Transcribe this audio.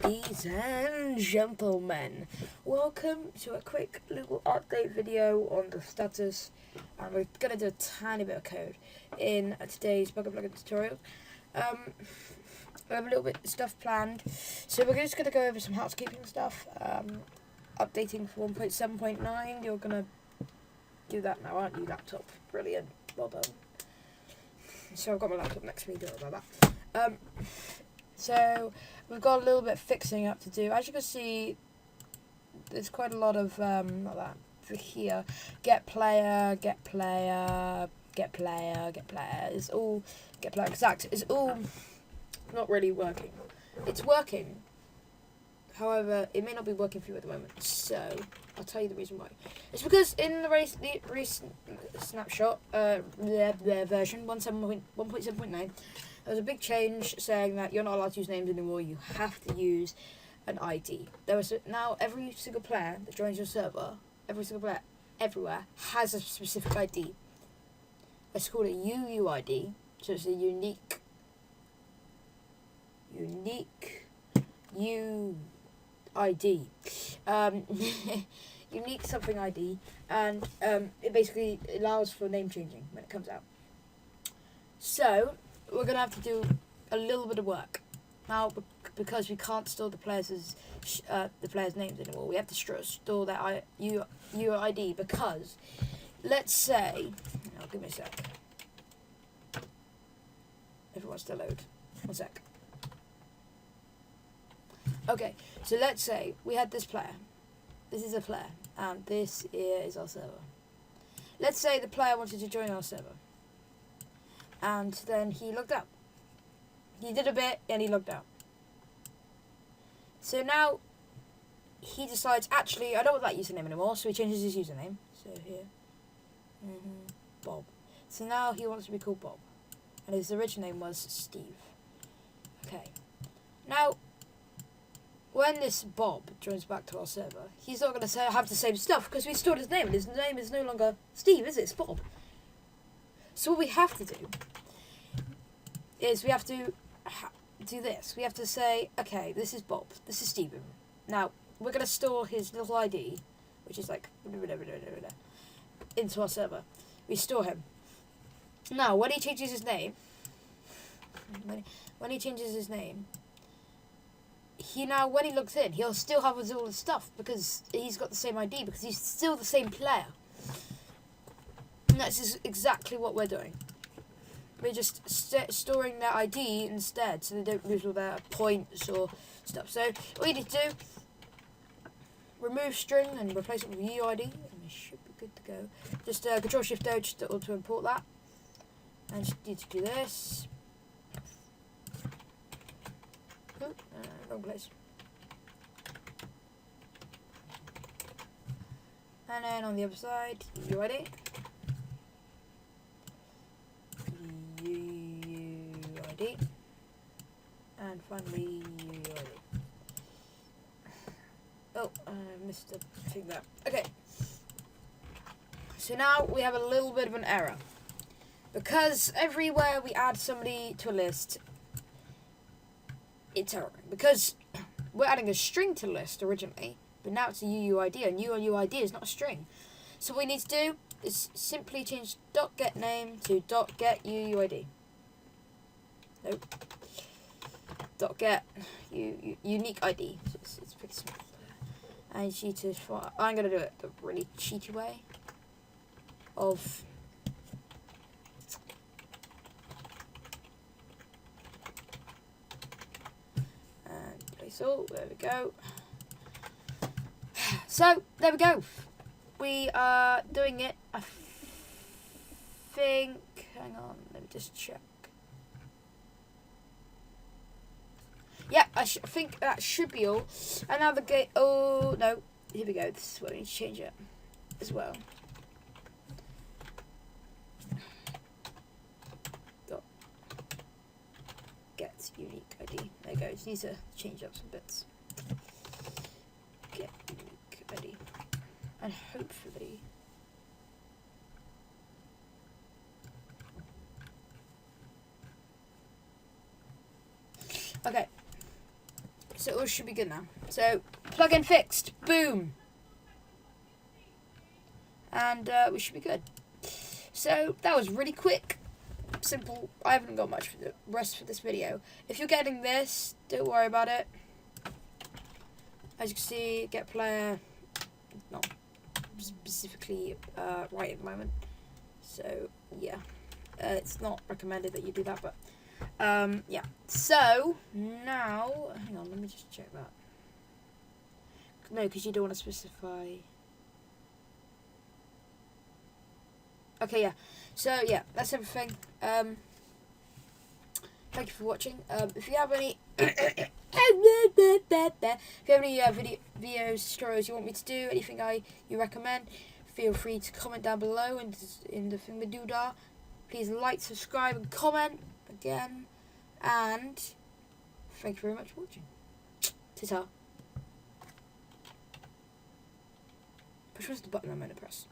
Ladies and gentlemen, welcome to a quick little update video on the status, and we're going to do a tiny bit of code in today's Bukkit plugin tutorial. We have a little bit of stuff planned, so we're just going to go over some housekeeping stuff. Updating for 1.7.9, you're going to do that now, aren't you, laptop? Brilliant, well done. So I've got my laptop next to me, don't worry about that. So we've got a little bit of fixing up to do. As you can see, there's quite a lot of like that for here. Get player. It's all get player exact. It's all not really working. It's working. However, it may not be working for you at the moment. So I'll tell you the reason why. It's because in the recent snapshot, version 1.7.9. There was a big change saying that you're not allowed to use names anymore. You have to use an ID. Now every single player that joins your server, every single player everywhere has a specific ID. Let's call it UUID. So it's a unique UID. Unique something ID, and it basically allows for name changing when it comes out. So we're gonna have to do a little bit of work now because we can't store the players' names anymore. We have to store their UID because, let's say, give me a sec. Everyone's still load. 1 sec. Okay, so let's say we had this player. This is a player, and this is our server. Let's say the player wanted to join our server. And then he logged out. He did a bit and he logged out. So now he decides, actually, I don't want that username anymore. So he changes his username. So here, Bob. So now he wants to be called Bob. And his original name was Steve. Okay. Now, when this Bob joins back to our server, he's not going to have the same stuff because we stored his name. And his name is no longer Steve, is it? It's Bob. So what we have to do is we have to do this. We have to say, okay, this is Bob, this is Stephen. Now, we're going to store his little ID, which is like, into our server. We store him. Now, when he changes his name, when he logs in, he'll still have all the stuff because he's got the same ID, because he's still the same player. And that's exactly what we're doing. We're just storing their ID instead, so they don't lose all their points or stuff. So all you need to do, remove string and replace it with UID, and we should be good to go. Just Control-Shift-O just to import that. And just need to do this. Oh, wrong place. And then on the other side, UID. And finally UID. Oh, I missed the thing there. Okay. So now we have a little bit of an error. Because everywhere we add somebody to a list, it's erroring. Because we're adding a string to the list originally, but now it's a UUID, and UUID is not a string. So what we need to do is simply change .getName to .getUUID. Nope. .get unique ID. So it's pretty small. And you need to. I'm gonna do it the really cheaty way of. And place all. There we go. So there we go. We are doing it. I think. Hang on. Let me just check. Yeah, I think that should be all. And now the gate. Oh no! Here we go. This is where we need to change it as well. Get unique ID. There you go. Just need to change up some bits. Get unique ID, and hopefully. Okay. So it all should be good now. So plugin fixed. Boom. And we should be good. So that was really quick. Simple. I haven't got much for the rest for this video. If you're getting this, don't worry about it. As you can see, get player not specifically right at the moment. So yeah, it's not recommended that you do that, but yeah. So now, hang on, let me just check that. No, because you don't want to specify. Okay, yeah. So yeah, that's everything. Thank you for watching. If you have any, if you have any videos, tutorials you want me to do, anything you recommend, feel free to comment down below in the thingamadoodah. Please like, subscribe, and comment again. And thank you very much for watching. Ta-ta. Which was the button I'm going to press?